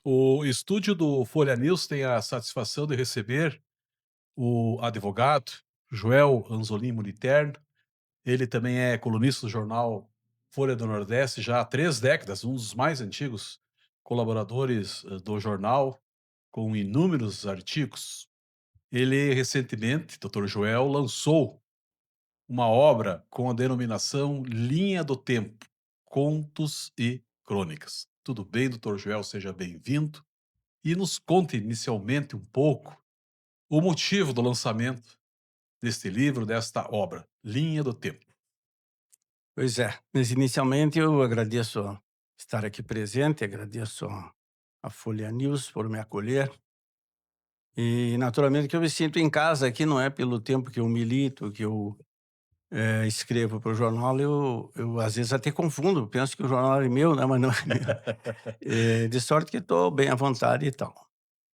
O estúdio do Folha News tem a satisfação de receber o advogado Joel Anzolin Moliterno. Ele também é colunista do jornal Folha do Nordeste já há 3 décadas, um dos mais antigos colaboradores, do jornal, com inúmeros artigos. Ele recentemente, doutor Joel, lançou uma obra com a denominação Linha do Tempo, Contos e Crônicas. Tudo bem, doutor Joel? Seja bem-vindo. E nos conte inicialmente um pouco o motivo do lançamento deste livro, desta obra, Linha do Tempo. Pois é, mas inicialmente eu agradeço estar aqui presente, agradeço a Folha News por me acolher e naturalmente que eu me sinto em casa aqui, não é pelo tempo que eu milito, que eu escrevo para o jornal, eu às vezes até confundo, penso que o jornal é meu, né, mas não é meu. De sorte que estou bem à vontade e tal.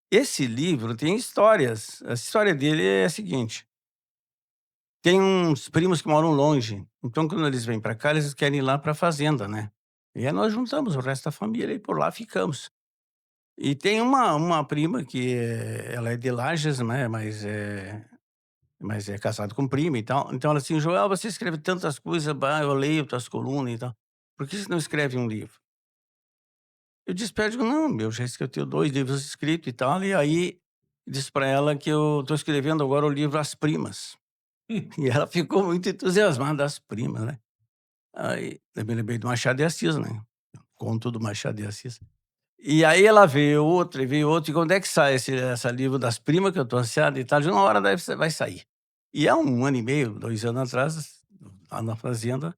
Esse livro tem histórias, a história dele é a seguinte: tem uns primos que moram longe, então quando eles vêm para cá, eles querem ir lá para a fazenda, né. E aí nós juntamos o resto da família e por lá ficamos. E tem uma prima que ela é de Lages, né, mas é casada com prima e tal. Então ela assim: "Joel, você escreve tantas coisas, bah, eu leio tuas colunas e tal. Por que você não escreve um livro?" Eu disse pra ela, digo: "Não, eu já escrevi, eu tenho 2 livros escritos e tal", e aí disse para ela que eu estou escrevendo agora o livro As Primas. Hum. E ela ficou muito entusiasmada, As Primas, né. Aí eu me lembrei do Machado de Assis, né, conto do Machado de Assis. E aí ela veio outra, e veio outra, e quando é que sai essa livro das primas que eu tô ansiado e tal? De uma hora deve vai sair. E há 1 ano e meio, 2 anos atrás, lá na fazenda,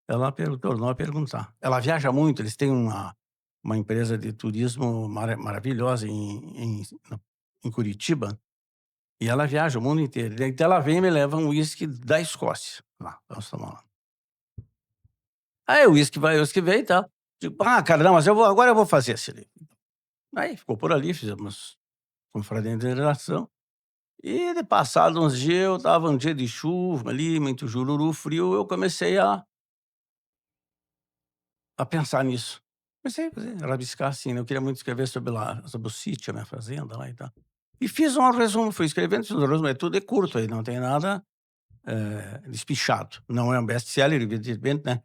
ela tornou a perguntar. Ela viaja muito, eles têm uma empresa de turismo maravilhosa em Curitiba, e ela viaja o mundo inteiro. Então ela vem e me leva um uísque da Escócia, lá, nós tomar lá. Aí o uísque vai, o uísque vem e tal. Digo: "Ah, cara, não, mas agora eu vou fazer esse livro". Aí ficou por ali, fizemos confraternização, e de passado uns dias, eu estava um dia de chuva ali, muito jururu, frio, eu comecei a pensar nisso. Comecei a fazer, rabiscar assim, né, eu queria muito escrever sobre lá, sobre o sítio, a minha fazenda lá e tal. E fiz um resumo, fui escrevendo, fiz um resumo, é tudo é curto aí, não tem nada, despichado. Não é um best-seller, evidentemente, né.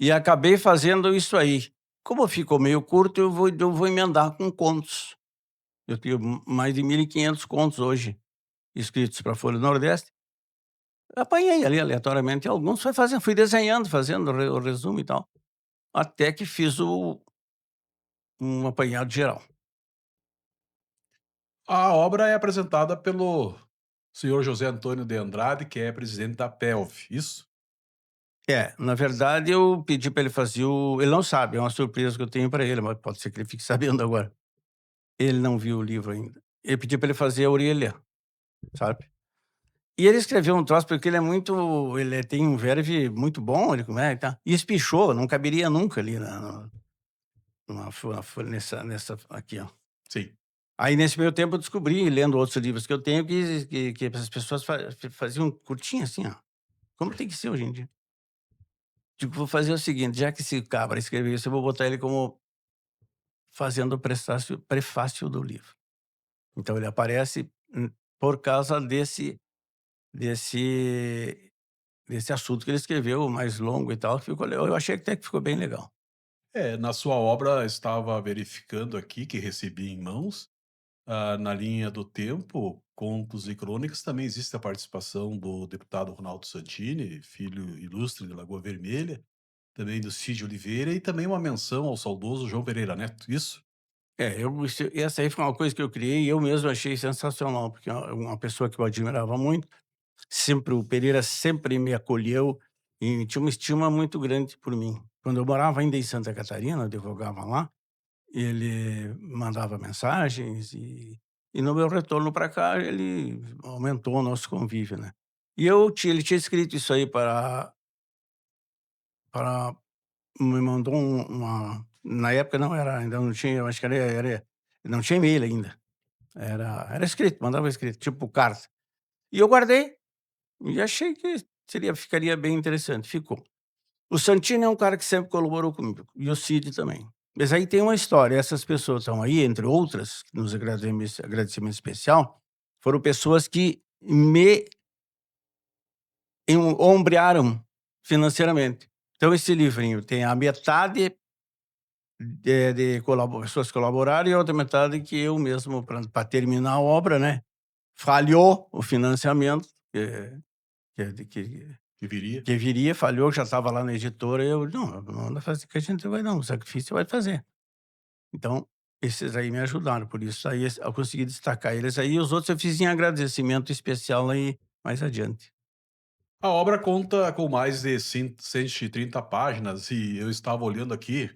E acabei fazendo isso aí. Como ficou meio curto, eu vou emendar com contos. Eu tenho mais de 1.500 contos hoje escritos para a Folha do Nordeste. Apanhei ali aleatoriamente alguns, fui desenhando, fazendo o resumo e tal, até que fiz um apanhado geral. A obra é apresentada pelo senhor José Antônio de Andrade, que é presidente da PELV, isso? É, na verdade eu pedi para ele fazer ele não sabe, é uma surpresa que eu tenho para ele, mas pode ser que ele fique sabendo agora. Ele não viu o livro ainda. Eu pedi para ele fazer a orelha, sabe. E ele escreveu um troço, porque tem um verve muito bom, ele como é e tal, e espichou, não caberia nunca ali numa folha nessa aqui, ó. Sim. Aí, nesse meio tempo, eu descobri, lendo outros livros que eu tenho, que as pessoas faziam curtinho assim, ó, como tem que ser hoje em dia. Digo: "Vou fazer o seguinte, já que esse cabra escreveu isso, eu vou botar ele como fazendo o prefácio do livro". Então ele aparece, por causa desse desse assunto que ele escreveu, mais longo e tal, que ficou eu achei até que ficou bem legal. É, na sua obra, estava verificando aqui, que recebi em mãos, na linha do tempo, contos e crônicas, também existe a participação do deputado Ronaldo Santini, filho ilustre de Lagoa Vermelha, também do Cid Oliveira e também uma menção ao saudoso João Pereira Neto, isso? Essa aí foi uma coisa que eu criei e eu mesmo achei sensacional, porque é uma pessoa que eu admirava muito. Sempre o Pereira sempre me acolheu e tinha uma estima muito grande por mim. Quando eu morava ainda em Santa Catarina, eu advogava lá, ele mandava mensagens e no meu retorno para cá ele aumentou o nosso convívio, né. E ele tinha escrito isso aí para me mandou na época não era, ainda não tinha, eu acho que não tinha e-mail ainda, era escrito, mandava escrito, tipo carta. E eu guardei e achei que ficaria bem interessante, ficou. O Santini é um cara que sempre colaborou comigo, e o Cid também. Mas aí tem uma história, essas pessoas estão aí, entre outras, nos agradecimento especial, foram pessoas que me ombrearam financeiramente. Então esse livrinho tem a metade de pessoas que colaboraram e a outra metade que eu mesmo, para terminar a obra, né, falhou o financiamento, que Que viria. que viria, falhou, já estava lá na editora, eu: "Não, manda fazer que a gente vai dar um sacrifício, vai fazer". Então, esses aí me ajudaram, por isso aí eu consegui destacar eles aí, e os outros eu fiz em agradecimento especial aí mais adiante. A obra conta com mais de 130 páginas e eu estava olhando aqui,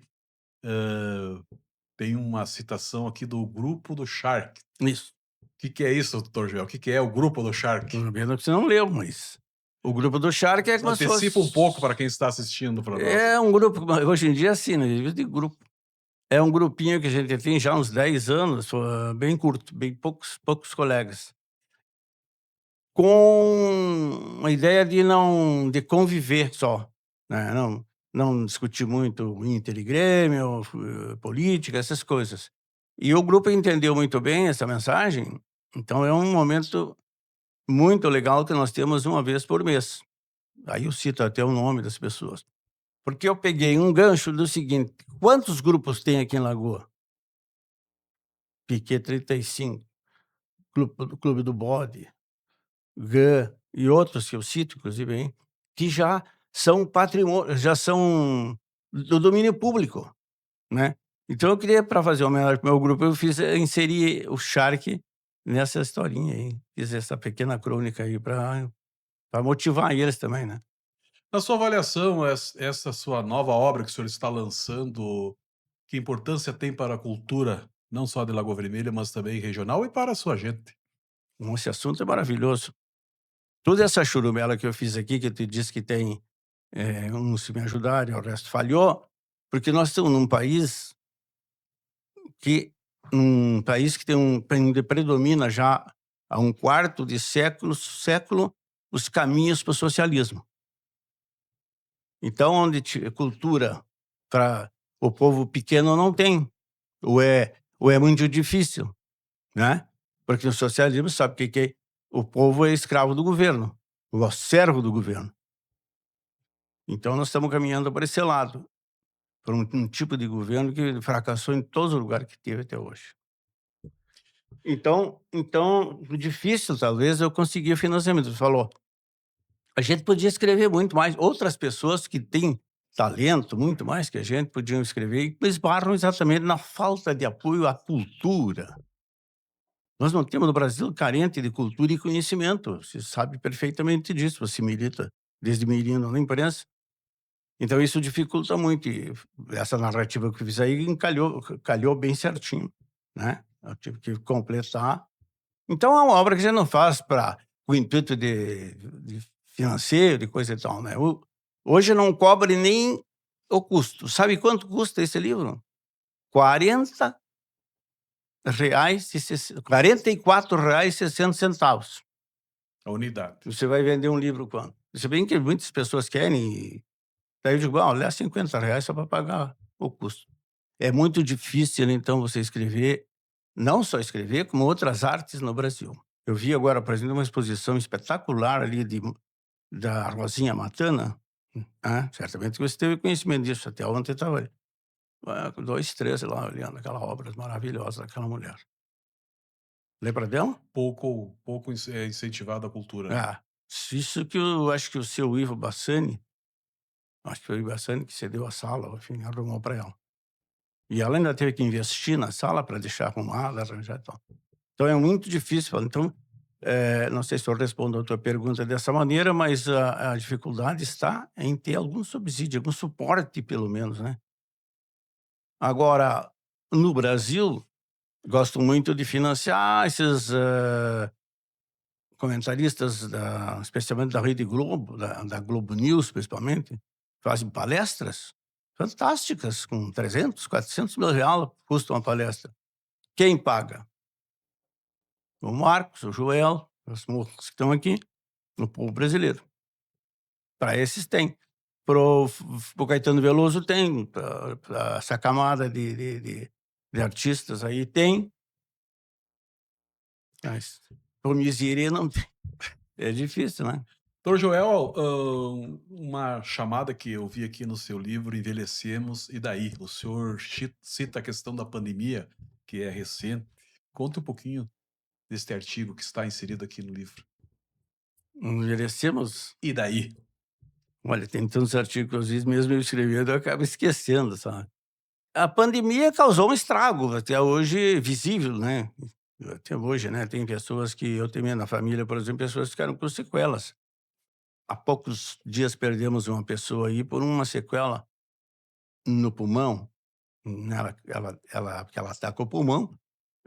tem uma citação aqui do Grupo do Shark. Isso. Que é isso, doutor Joel? O que é o Grupo do Shark? Pena que você não leu, mas o grupo do Shark é como se Antecipa um fosse pouco para quem está assistindo para nós. é um grupo, mas hoje em dia, assim, né, de grupo. É um grupinho que a gente tem já há uns 10 anos, bem curto, bem poucos colegas. Com a ideia de conviver só, né, não discutir muito Inter e Grêmio, política, essas coisas. E o grupo entendeu muito bem essa mensagem, então é um momento muito legal que nós temos uma vez por mês. Aí eu cito até o nome das pessoas. Porque eu peguei um gancho do seguinte: quantos grupos tem aqui em Lagoa? Piquet 35, Clube do Bode, GAN e outros que eu cito, inclusive, aí, que já são patrimônio, já são do domínio público, né. Então eu queria, para fazer uma homenagem para o meu grupo, inseri o Shark nessa historinha aí, fiz essa pequena crônica aí para motivar eles também, né. Na sua avaliação, essa sua nova obra que o senhor está lançando, que importância tem para a cultura, não só de Lagoa Vermelha, mas também regional e para a sua gente? Bom, esse assunto é maravilhoso. Toda essa churumela que eu fiz aqui, que eu te disse que tem, uns que me ajudaram e o resto falhou, porque nós estamos num país que tem onde predomina já há um quarto de século os caminhos para o socialismo. Então, onde cultura para o povo pequeno não tem, ou é muito difícil, né? Porque o socialismo sabe que o povo é escravo do governo, o servo do governo. Então nós estamos caminhando para esse lado, para um tipo de governo que fracassou em todos os lugares que teve até hoje. Então, difícil talvez eu conseguir o financiamento. Você falou, a gente podia escrever muito mais, outras pessoas que têm talento, muito mais que a gente, podiam escrever e esbarram exatamente na falta de apoio à cultura. Nós não temos no Brasil carente de cultura e conhecimento, você sabe perfeitamente disso, você milita desde menino na imprensa. Então isso dificulta muito e essa narrativa que eu fiz aí calhou bem certinho, né. Eu tive que completar. Então é uma obra que a gente não faz para o intuito de financeiro e coisa e tal, né. Hoje não cobre nem o custo. Sabe quanto custa esse livro? R$ 44,60. A unidade. Você vai vender um livro quanto? Se bem que muitas pessoas querem. Daí eu digo: "Ah, leva R$ 50 só para pagar o custo". É muito difícil, então, você escrever, não só escrever, como outras artes no Brasil. Eu vi agora, por exemplo, uma exposição espetacular ali da Rosinha Matana, certamente você teve conhecimento disso, até ontem eu estava, com 2, 3 lá olhando aquela obra maravilhosa daquela mulher. Lembra dela? Pouco incentivado a cultura, né? Ah, isso que eu acho que o seu Ivo Bassani, acho que foi o Ivo Bassani que cedeu a sala, enfim, arrumou para ela. E ela ainda teve que investir na sala para deixar arrumada, arranjar e tal. Então é muito difícil. Então, não sei se eu respondo a tua pergunta dessa maneira, mas a dificuldade está em ter algum subsídio, algum suporte, pelo menos, né? Agora, no Brasil, gosto muito de financiar esses comentaristas, especialmente da Rede Globo, da Globo News, principalmente, fazem palestras fantásticas, com 300, 400 mil reais custa uma palestra. Quem paga? O Marcos, o Joel, os moços que estão aqui, o povo brasileiro. Para esses tem. pro Caetano Veloso tem, pra essa camada de artistas aí tem, mas pro Miziri não tem. É difícil, né. Doutor Joel, uma chamada que eu vi aqui no seu livro Envelhecemos, e daí? O senhor cita a questão da pandemia, que é recente. Conta um pouquinho deste artigo que está inserido aqui no livro. Envelhecemos. E daí? Olha, tem tantos artigos que às vezes mesmo eu escrevendo eu acabo esquecendo, sabe. A pandemia causou um estrago até hoje visível, né, até hoje, né, tem pessoas que eu tenho na família, por exemplo, pessoas que ficaram com sequelas. Há poucos dias perdemos uma pessoa aí por uma sequela no pulmão, porque ela ataca o pulmão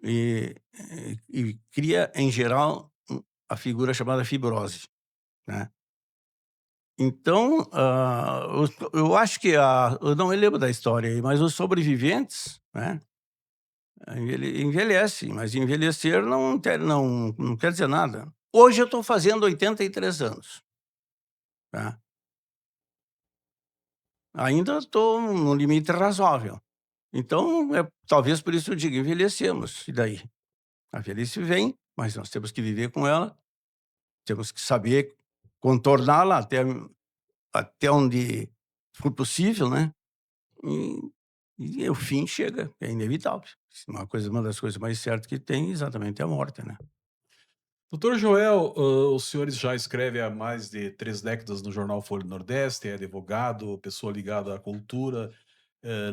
e cria, em geral, a figura chamada fibrose, né. Então, eu acho que eu não me lembro da história aí, mas os sobreviventes, né, envelhecem, mas envelhecer não quer dizer nada. Hoje eu estou fazendo 83 anos, tá. Ainda estou num limite razoável. Então, talvez por isso eu diga: envelhecemos, e daí? A velhice vem, mas nós temos que viver com ela, temos que saber contorná-la até onde for possível, né, e o fim chega, é inevitável. Uma das coisas mais certas que tem exatamente é a morte, né. Doutor Joel, o senhor já escreve há mais de 3 décadas no jornal Folha do Nordeste, é advogado, pessoa ligada à cultura,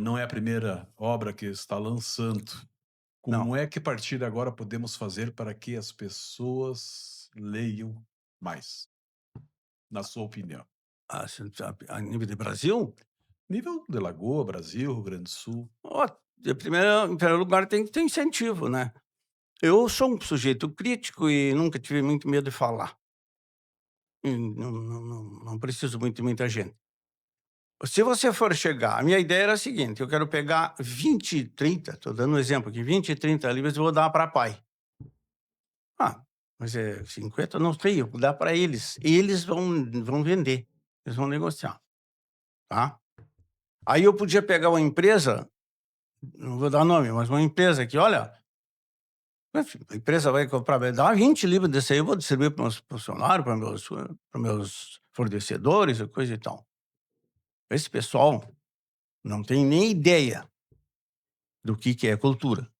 não é a primeira obra que está lançando. Não, Como é que a partir de agora podemos fazer para que as pessoas leiam mais, na sua opinião? a nível de Brasil, Nível de Lagoa, Brasil, Rio Grande do Sul. ó, em primeiro lugar tem que ter incentivo, né. Eu sou um sujeito crítico e nunca tive muito medo de falar. E não preciso muito de muita gente. Se você for chegar, a minha ideia era a seguinte: eu quero pegar 20, 30, estou dando um exemplo aqui, 20, 30 livros e vou dar para pai. Ah, mas é 50, não sei, eu vou dar para eles. Eles vão vender, eles vão negociar, tá. Aí eu podia pegar uma empresa, não vou dar nome, mas uma empresa que, olha, a empresa vai comprar, vai dar 20 livros desse aí, eu vou distribuir para meus funcionários, para meus fornecedores e coisa e tal. Esse pessoal não tem nem ideia do que é cultura.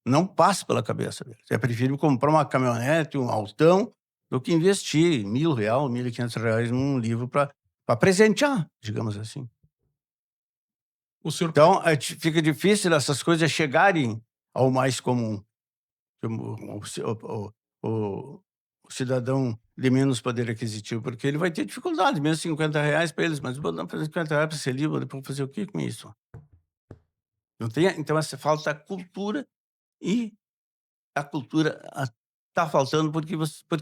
Não passa pela cabeça deles. É preferível comprar uma caminhonete, um altão, do que investir R$ 1.000, R$ 1.500 num livro para presentear, digamos assim. O senhor pre Então, fica difícil essas coisas chegarem ao mais comum, como o cidadão de menos poder aquisitivo, porque ele vai ter dificuldade, mesmo R$ 50 para eles, mas vou dar R$ 50 para esse livro, depois fazer o quê com isso? Não tem, então essa falta cultura, e a cultura está faltando porque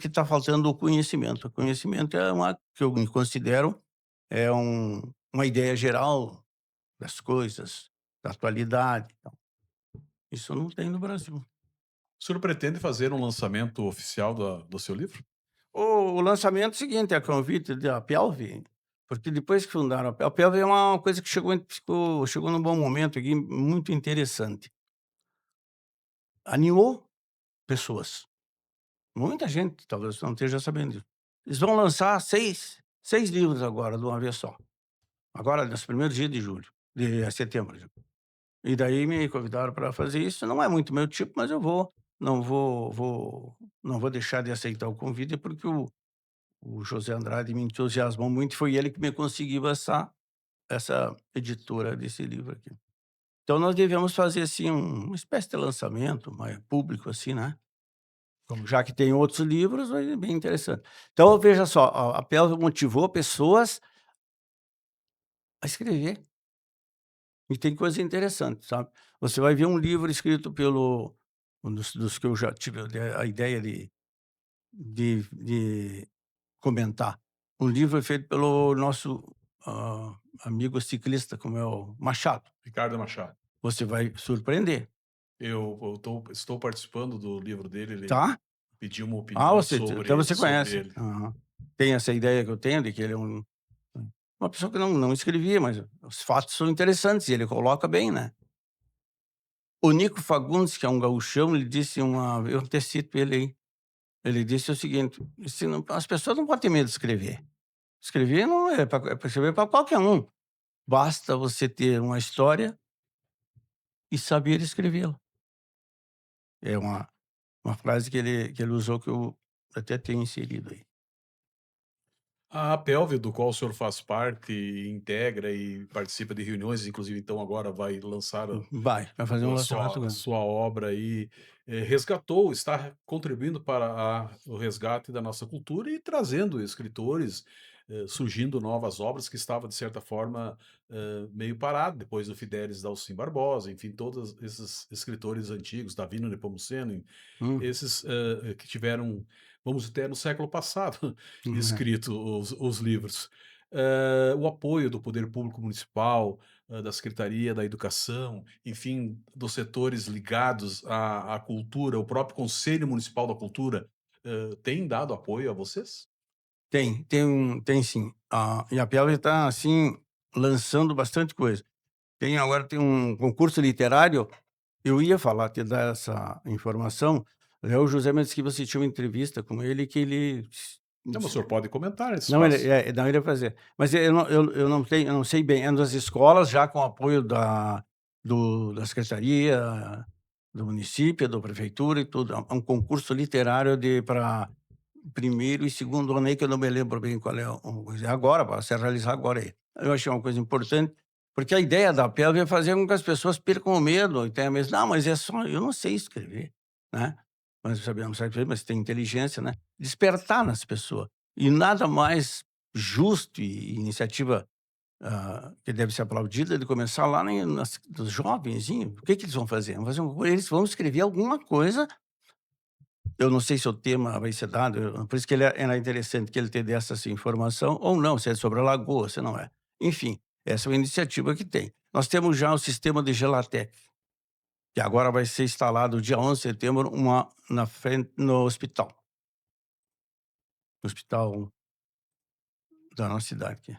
está faltando o conhecimento. O conhecimento é uma que eu me considero uma ideia geral das coisas, da atualidade, então. Isso não tem no Brasil. o senhor pretende fazer um lançamento oficial do seu livro? O lançamento é o seguinte, a convite da Piauí, porque depois que fundaram a Piauí é uma coisa que chegou num bom momento aqui, muito interessante. Animou pessoas. Muita gente talvez não esteja sabendo disso. Eles vão lançar seis livros agora, de uma vez só. Agora, nos primeiros dias de julho, de setembro. E daí me convidaram para fazer isso. Não é muito meu tipo, mas eu vou. Não vou deixar de aceitar o convite, porque o José Andrade me entusiasmou muito. Foi ele que me conseguiu essa editora desse livro aqui. Então nós devemos fazer assim uma espécie de lançamento mais público, assim, né? Como já que tem outros livros, é bem interessante. Então, veja só, a Pelve motivou pessoas a escrever. E tem coisa interessante, sabe. Você vai ver um livro escrito pelo um dos que eu já tive a ideia de comentar. Um livro feito pelo nosso, amigo ciclista, como é o Machado. Ricardo Machado. Você vai surpreender, Estou participando do livro dele, ele tá. pediu uma Ah, opinião então sobre você sobre conhece. ele. Aham. Tem essa ideia que eu tenho de que ele é um uma pessoa que não escrevia, mas os fatos são interessantes e ele coloca bem, né. O Nico Fagundes, que é um gaúchão, ele disse eu até cito ele aí, ele disse o seguinte: "Se não as pessoas não podem ter medo de escrever. Escrever não é pra escrever para qualquer um, basta você ter uma história e saber escrevê-la". É uma frase que ele usou que eu até tenho inserido aí. A APELV, do qual o senhor faz parte, integra e participa de reuniões, inclusive então agora vai lançar Vai fazer um a lançamento sua grande. sua obra aí, resgatou, está contribuindo para o resgate da nossa cultura e trazendo escritores, surgindo novas obras que estava de certa forma, meio parado depois do Fidelis Dalcin Barbosa, enfim, todos esses escritores antigos, Davino Nepomuceno, Hum, esses, que tiveram, vamos até no século passado, é. escrito os livros. O apoio do poder público municipal, da Secretaria da Educação, enfim, dos setores ligados à cultura, o próprio Conselho Municipal da Cultura, tem dado apoio a vocês? Tem sim. E a Piauí está, assim, lançando bastante coisa. Agora tem um concurso literário, eu ia falar, te dar essa informação, o José Mendes que você tinha uma entrevista com ele que ele Não, mas o senhor pode comentar esse não, espaço. não, ele ia fazer. Mas eu não sei bem, é nas escolas já com apoio da secretaria, do município, da prefeitura e tudo. É um concurso literário para primeiro e segundo ano aí, que eu não me lembro bem qual é agora, vai se realizar agora aí. Eu achei uma coisa importante, porque a ideia da PELV é fazer com que as pessoas percam o medo e tenham mesmo: "Não, mas é só eu não sei escrever", né. Mas sabemos escrever, mas tem inteligência, né. Despertar nas pessoas. E nada mais justo e iniciativa, que deve ser aplaudida de começar lá dos jovenzinhos. O que que eles vão fazer? Eles vão escrever alguma coisa, eu não sei se o tema vai ser dado, por isso que era interessante que ele te desse essa informação ou não, se é sobre a lagoa, se não é. Enfim, essa é uma iniciativa que tem. Nós temos já o sistema de Gelatec, que agora vai ser instalado dia 11 de setembro, na frente no hospital da nossa cidade aqui.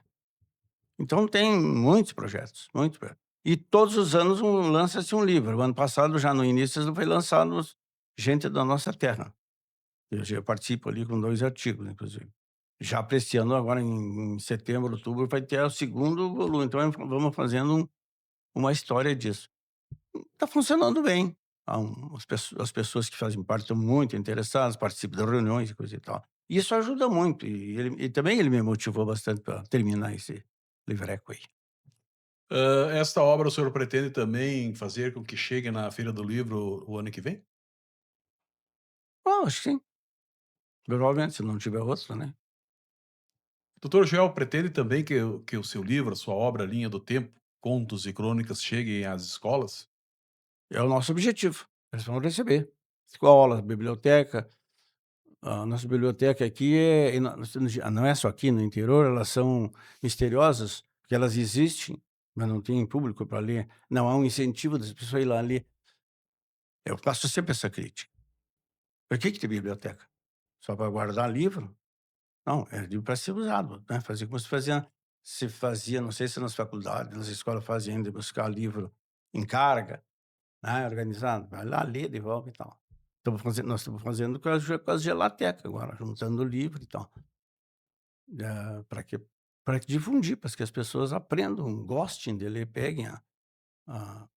Então tem muitos projetos, muitos projetos. E todos os anos lança-se um livro. O ano passado, já no início, foi lançado Gente da Nossa Terra. Eu já participo ali com 2 artigos, inclusive. Já para esse ano, agora em setembro, outubro, vai ter o segundo volume. Então, vamos fazendo uma história disso. Está funcionando bem. As pessoas que fazem parte estão muito interessadas, participam das reuniões e coisa e tal. E isso ajuda muito. E também ele me motivou bastante para terminar esse livreco aí. Esta obra o senhor pretende também fazer com que chegue na Feira do Livro o ano que vem? Acho que sim. Provavelmente, se não tiver outra, né. Doutor Joel pretende também que o seu livro, a sua obra Linha do Tempo, contos e crônicas cheguem às escolas? É o nosso objetivo. Eles vão receber. Escola, biblioteca. A nossa biblioteca aqui não é só aqui no interior, elas são misteriosas, porque elas existem, mas não tem público para ler. Não há um incentivo das pessoas ir lá ler. Eu faço sempre essa crítica. Por que tem biblioteca? Só para guardar livro? Não, é livro para ser usado, né, fazer como se fazia, não sei se nas faculdades, nas escolas fazem ainda, buscar livro em carga, né, organizado, vai lá, lê, devolve e tal. Nós estamos fazendo com as Gelateca agora, juntando livro e tal. Para que para difundir, para que as pessoas aprendam, gostem de ler, peguem a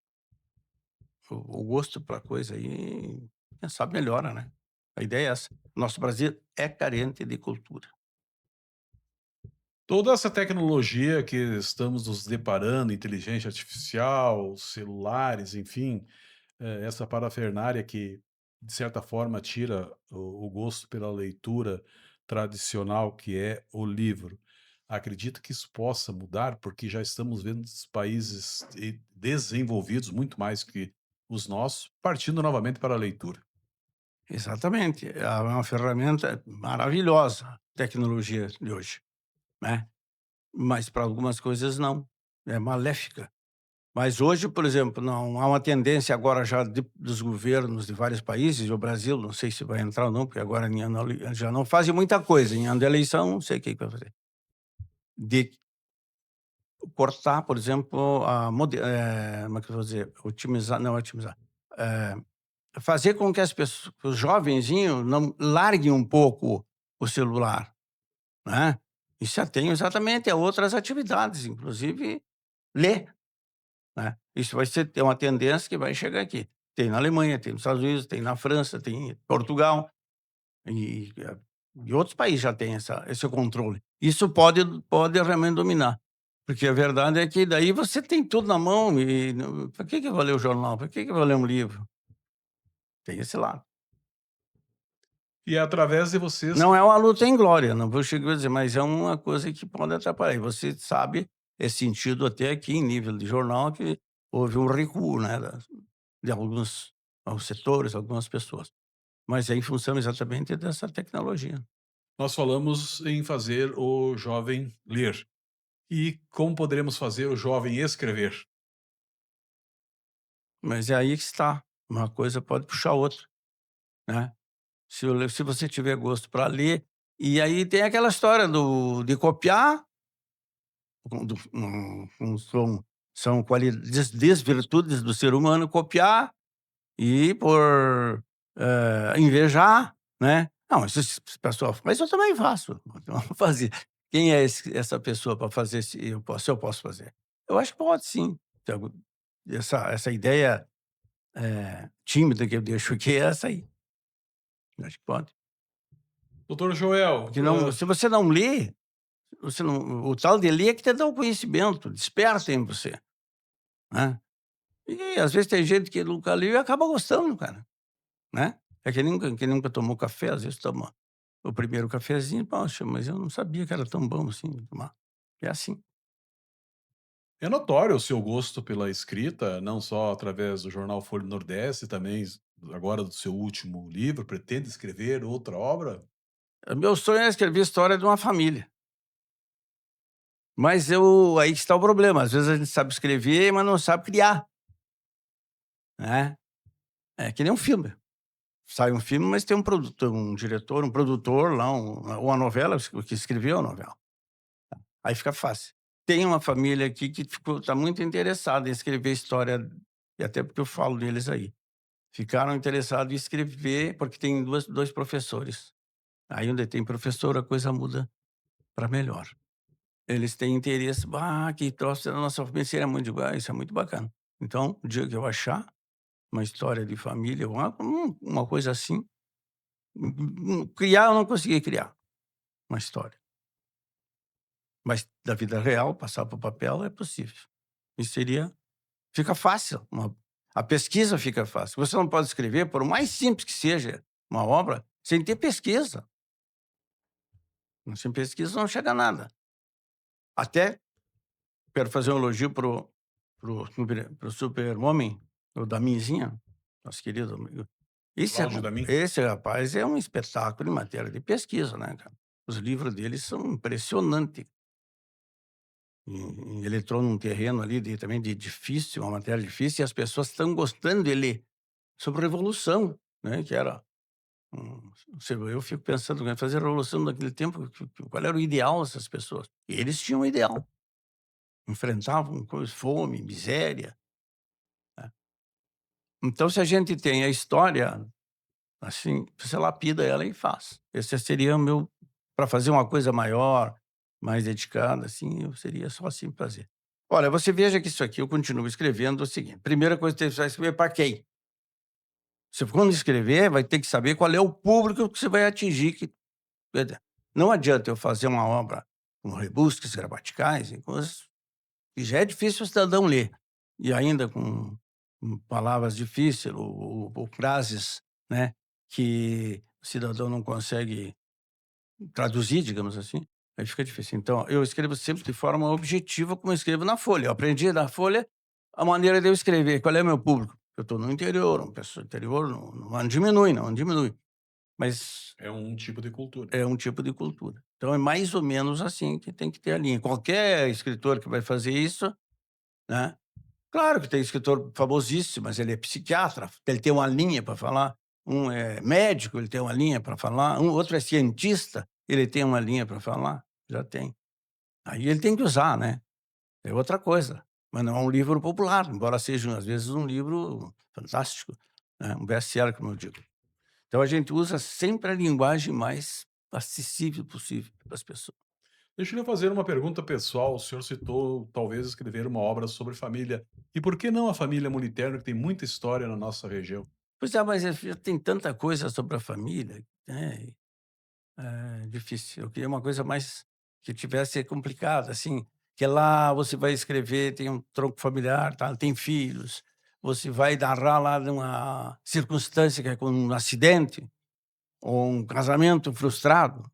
o gosto para coisa aí, quem sabe melhora, né. A ideia é essa. Nosso Brasil é carente de cultura. Toda essa tecnologia que estamos nos deparando, inteligência artificial, celulares, enfim, essa parafernália que, de certa forma, tira o gosto pela leitura tradicional, que é o livro. Acredito que isso possa mudar, porque já estamos vendo os países desenvolvidos, muito mais que os nossos, partindo novamente para a leitura. Exatamente, é uma ferramenta maravilhosa, a tecnologia de hoje, né, mas para algumas coisas não, é maléfica. Mas hoje, por exemplo, não há uma tendência agora já dos governos de vários países, e o Brasil, não sei se vai entrar ou não, porque agora em já não fazem muita coisa, em ano de eleição, não sei o que que vai fazer, de cortar, por exemplo, como é que eu vou dizer? Otimizar, não otimizar, eh, fazer com que os jovenzinhos não larguem um pouco o celular, né, e se atenham exatamente a outras atividades, inclusive ler, né. Isso vai ser é uma tendência que vai chegar aqui. Tem na Alemanha, tem nos Estados Unidos, tem na França, tem em Portugal. E outros países já têm esse controle. Isso pode realmente dominar, porque a verdade é que daí você tem tudo na mão e para que eu vou ler o jornal? Para que eu vou ler um livro? Tem esse lado. E é através de vocês Não que é uma luta em glória, não vou chegar a dizer, mas é uma coisa que pode atrapalhar. E você sabe, é sentido até aqui em nível de jornal que houve um recuo, né, de alguns setores, algumas pessoas. Mas é em função exatamente dessa tecnologia. nós falamos em fazer o jovem ler. E como poderemos fazer o jovem escrever? Mas é aí que está, uma coisa pode puxar a outra, né. Se você tiver gosto para ler, e aí tem aquela história de copiar, são desvirtudes do ser humano copiar e por, invejar, né. Não, esse pessoal, mas eu também faço, então vou fazer. Quem é essa pessoa para fazer se eu posso fazer? Eu acho que pode sim. Então, essa ideia, tímida que eu deixo aqui é essa aí. Eu acho que pode. Doutor Joel, Porque não, se você não lê, você não, o tal de ler é que te dá o conhecimento, desperta em você, né. E às vezes tem gente que nunca leu e acaba gostando, cara, né. É que nem quem nunca tomou café, às vezes toma o primeiro cafezinho: "Poxa, mas eu não sabia que era tão bom assim de tomar". É assim. é notório o seu gosto pela escrita, não só através do jornal Folha do Nordeste, também agora do seu último livro, pretende escrever outra obra? O meu sonho é escrever a história de uma família, mas eu aí que está o problema, às vezes a gente sabe escrever, mas não sabe criar, né. É que nem um filme. Sai um filme, mas tem um produtor, um diretor, um produtor lá, uma novela, o que escreveu a novela. Aí fica fácil. Tem uma família aqui que tá muito interessada em escrever história, e até porque eu falo deles aí. Ficaram interessados em escrever, porque tem 2 professores. Aí onde tem professor, a coisa muda para melhor. Eles têm interesse: "Ah, que troço da nossa família seria muito igual", isso é muito bacana. Então, o dia que eu achar uma história de família, uma coisa assim, criar eu não consegui criar uma história, mas da vida real, passar para o papel é possível. Isso seria fica fácil, a pesquisa fica fácil. Você não pode escrever, por mais simples que seja uma obra, sem ter pesquisa. Sem pesquisa não chega a nada. Até quero fazer um elogio pro Super-Homem, o Daminzinho, nosso querido amigo. Cláudio Damin? Esse rapaz é um espetáculo em matéria de pesquisa, né, cara. Os livros dele são impressionantes. E ele entrou num terreno ali também de difícil, uma matéria difícil, e as pessoas estão gostando de ler sobre revolução, né, que era eu fico pensando, né, fazer a revolução naquele tempo, qual era o ideal dessas pessoas? E eles tinham um ideal, enfrentavam fome, miséria, né. Então, se a gente tem a história, assim, você lapida ela e faz. Esse seria o meu, para fazer uma coisa maior, mais dedicada, assim, eu seria só assim fazer. Olha, você veja que isso aqui eu continuo escrevendo o seguinte: primeira coisa que você vai escrever para quem? Você, quando escrever, vai ter que saber qual é o público que você vai atingir. Quer dizer, não adianta eu fazer uma obra com rebusques gramaticais e coisas que já é difícil o cidadão ler, e ainda com palavras difíceis ou frases, né, que o cidadão não consegue traduzir, digamos assim, aí fica difícil. Então, eu escrevo sempre de forma objetiva, como eu escrevo na folha. Eu aprendi na folha a maneira de eu escrever. Qual é o meu público? Eu estou no interior, uma pessoa do interior não diminui, não diminui, mas É um tipo de cultura. é um tipo de cultura. Então é mais ou menos assim que tem que ter a linha. Qualquer escritor que vai fazer isso, né, claro que tem escritor famosíssimo, mas ele é psiquiatra, ele tem uma linha para falar. Um é médico, ele tem uma linha para falar. Outro é cientista, ele tem uma linha para falar. Já tem. Aí ele tem que usar, né. é outra coisa, mas não é um livro popular, embora seja, às vezes, um livro fantástico, né, um best-seller, como eu digo. Então a gente usa sempre a linguagem mais acessível possível para as pessoas. Deixa eu lhe fazer uma pergunta pessoal. O senhor citou talvez escrever uma obra sobre família. E por que não a família Moliterno, que tem muita história na nossa região? Pois é, mas já tem tanta coisa sobre a família, né, é difícil. Eu queria uma coisa mais que tivesse complicada, assim, que lá você vai escrever, tem um tronco familiar, tá, tem filhos, você vai narrar lá de uma circunstância que é com um acidente ou um casamento frustrado,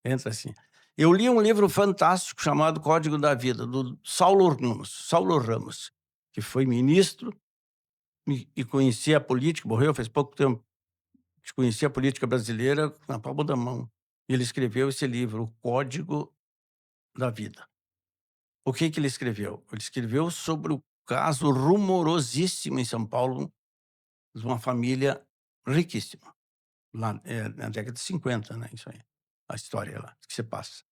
entra assim. Eu li um livro fantástico chamado Código da Vida, do Saulo Ramos, que foi ministro e conhecia a política, morreu faz pouco tempo, conhecia a política brasileira na palma da mão. Ele escreveu esse livro, O Código da Vida. O que que ele escreveu? Ele escreveu sobre o caso rumorosíssimo em São Paulo de uma família riquíssima, lá, na década de 50, né, isso aí, a história lá que se passa.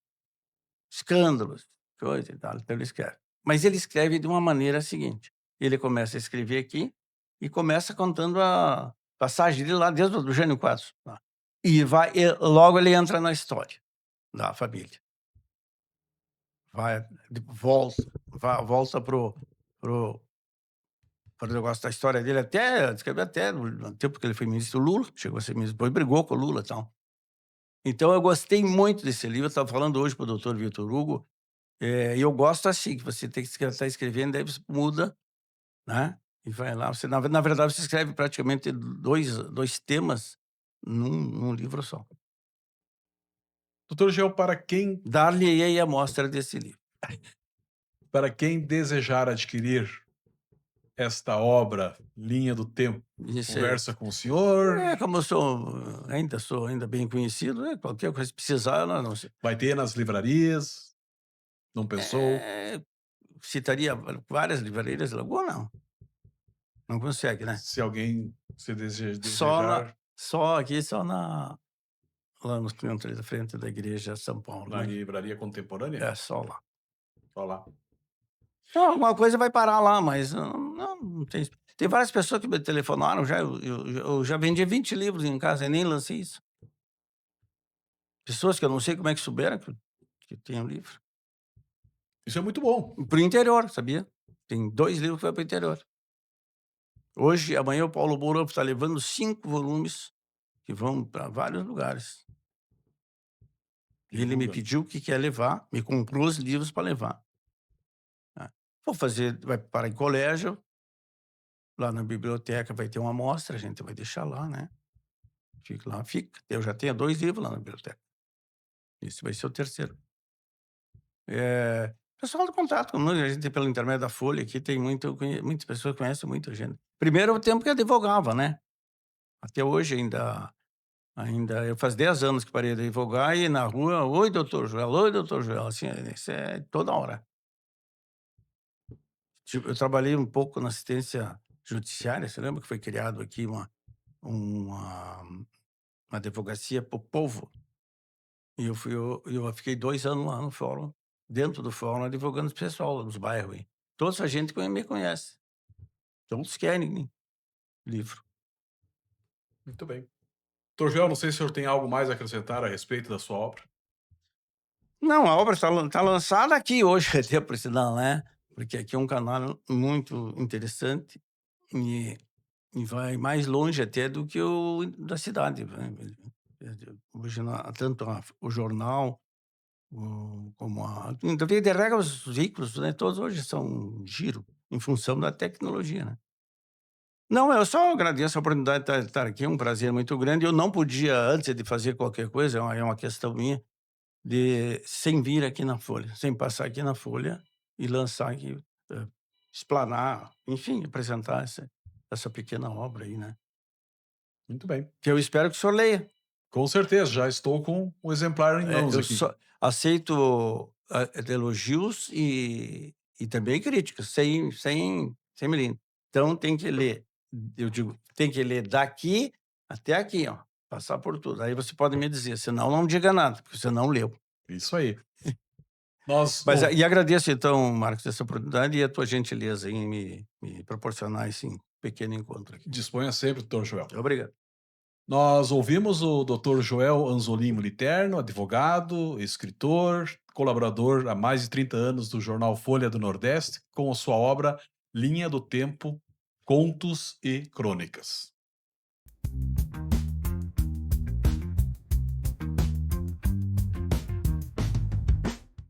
Escândalos, coisa e tal, então ele escreve. Mas ele escreve de uma maneira seguinte, ele começa a escrever aqui e começa contando a passagem dele lá desde o do Jânio Quadros, lá. E logo ele entra na história da família. Vai, volta pro negócio da história dele, até escreveu até no tempo que ele foi ministro do Lula, chegou a ser ministro, depois brigou com o Lula e tal. Então eu gostei muito desse livro, eu estava falando hoje para o doutor Vitor Hugo, e eu gosto assim, que você tem que estar escrevendo, daí você muda, né, e vai lá, você na verdade você escreve praticamente dois temas num livro só. Doutor Gel, Dar-lhe-ei a mostra desse livro. para quem desejar adquirir esta obra, Linha do Tempo, Isso conversa com o senhor, como eu sou ainda bem conhecido, qualquer coisa que precisar, não sei. vai ter nas livrarias, não pensou? Citaria várias livrarias, Lagoa não consegue, né. Se alguém se Só na desejar, só aqui, só lá no canto ali da frente da igreja São Paulo, na mas livraria contemporânea, é só lá. só lá. Então, alguma coisa vai parar lá, mas não tem. Tem várias pessoas que me telefonaram já, eu já vendi 20 livros em casa e nem lancei isso. Pessoas que eu não sei como é que souberam que tenho livro. Isso é muito bom. Para o interior, sabia? Tem 2 livros que vai para o interior. Hoje, amanhã, o Paulo Moura está levando 5 volumes que vão para vários lugares. E ele me Divulga. pediu que quer levar, me comprou os livros para levar, né. Vai parar em colégio, lá na biblioteca vai ter uma amostra, a gente vai deixar lá, né. Fica lá, fica. Eu já tenho 2 livros lá na biblioteca. Esse vai ser o terceiro. Pessoal do contato conosco, a gente pelo intermédio da Folha aqui tem muitas pessoas conhecem muita gente. Primeiro o tempo que advogava, né. Até hoje ainda eu faz 10 anos que parei de advogar e na rua: "Oi, doutor Joel", assim, isso é toda hora. Tipo, eu trabalhei um pouco na assistência judiciária, você lembra que foi criado aqui uma uma advocacia para o povo? E eu fiquei 2 anos lá no fórum, dentro do fórum, advogando o pessoal dos bairros aí. Toda essa gente me conhece, todos querem livro. Muito bem. Doutor Gel, não sei se o senhor tem algo mais a acrescentar a respeito da sua obra. Não, a obra está lançada aqui hoje, até por sinal, né, porque aqui é um canal muito interessante e vai mais longe até do que o da cidade, né. Hoje tanto o jornal, como então, via de regra, os veículos, né, todos hoje são giro, em função da tecnologia, né. Não, eu só agradeço a oportunidade de estar aqui, é um prazer muito grande. Eu não podia, antes de fazer qualquer coisa, é uma questão minha, sem vir aqui na Folha, sem passar aqui na Folha e lançar aqui, explanar, enfim, apresentar essa pequena obra aí, né, Muito bem. que eu espero que o senhor leia. Com certeza, já estou com o exemplar em mãos Eu aqui. só aceito, elogios e também críticas, sem melindre. Então tem que ler, eu digo, tem que ler daqui até aqui, ó, passar por tudo. Aí você pode me dizer, senão não diga nada, porque você não leu. Isso aí. Nós Mas, ou e agradeço então, Marcos, essa oportunidade e a tua gentileza em me proporcionar esse pequeno encontro aqui. disponha sempre, doutor Joel. Obrigado. Nós ouvimos o doutor Joel Anzolim Moliterno, advogado, escritor, colaborador há mais de 30 anos do jornal Folha do Nordeste, com a sua obra Linha do Tempo, Contos e Crônicas.